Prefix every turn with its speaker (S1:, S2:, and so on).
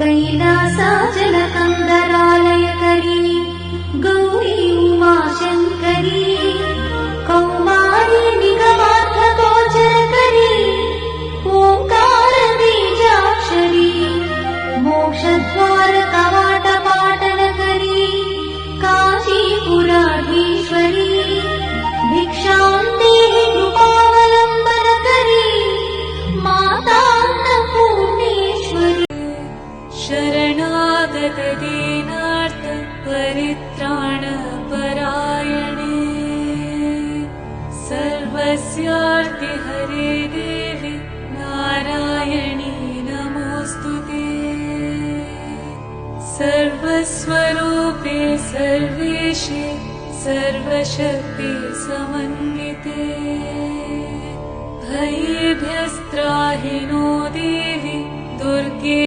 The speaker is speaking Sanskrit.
S1: कैलासाचलकन्दरालयकरी गौरी उमाशङ्करी कौमारी निगमार्थगोचरकरी ओङ्कारबीजाक्षरी मोक्षद्वारकवाटपाटनकरी काशीपुराधीश्वरी भिक्षां देहि कृपावलम्बनकरी माता अन्नपूर्णेश्वरी
S2: शरणागत दीनार्थ परित्राण परायणे सर्वस्यार्ति हरे देवी नारायणी नमोस्तुते सर्वस्वरूपे सर्वेशे सर्वशक्ति समन्विते भयेभ्यस्त्राहि नो देवी दुर्गे।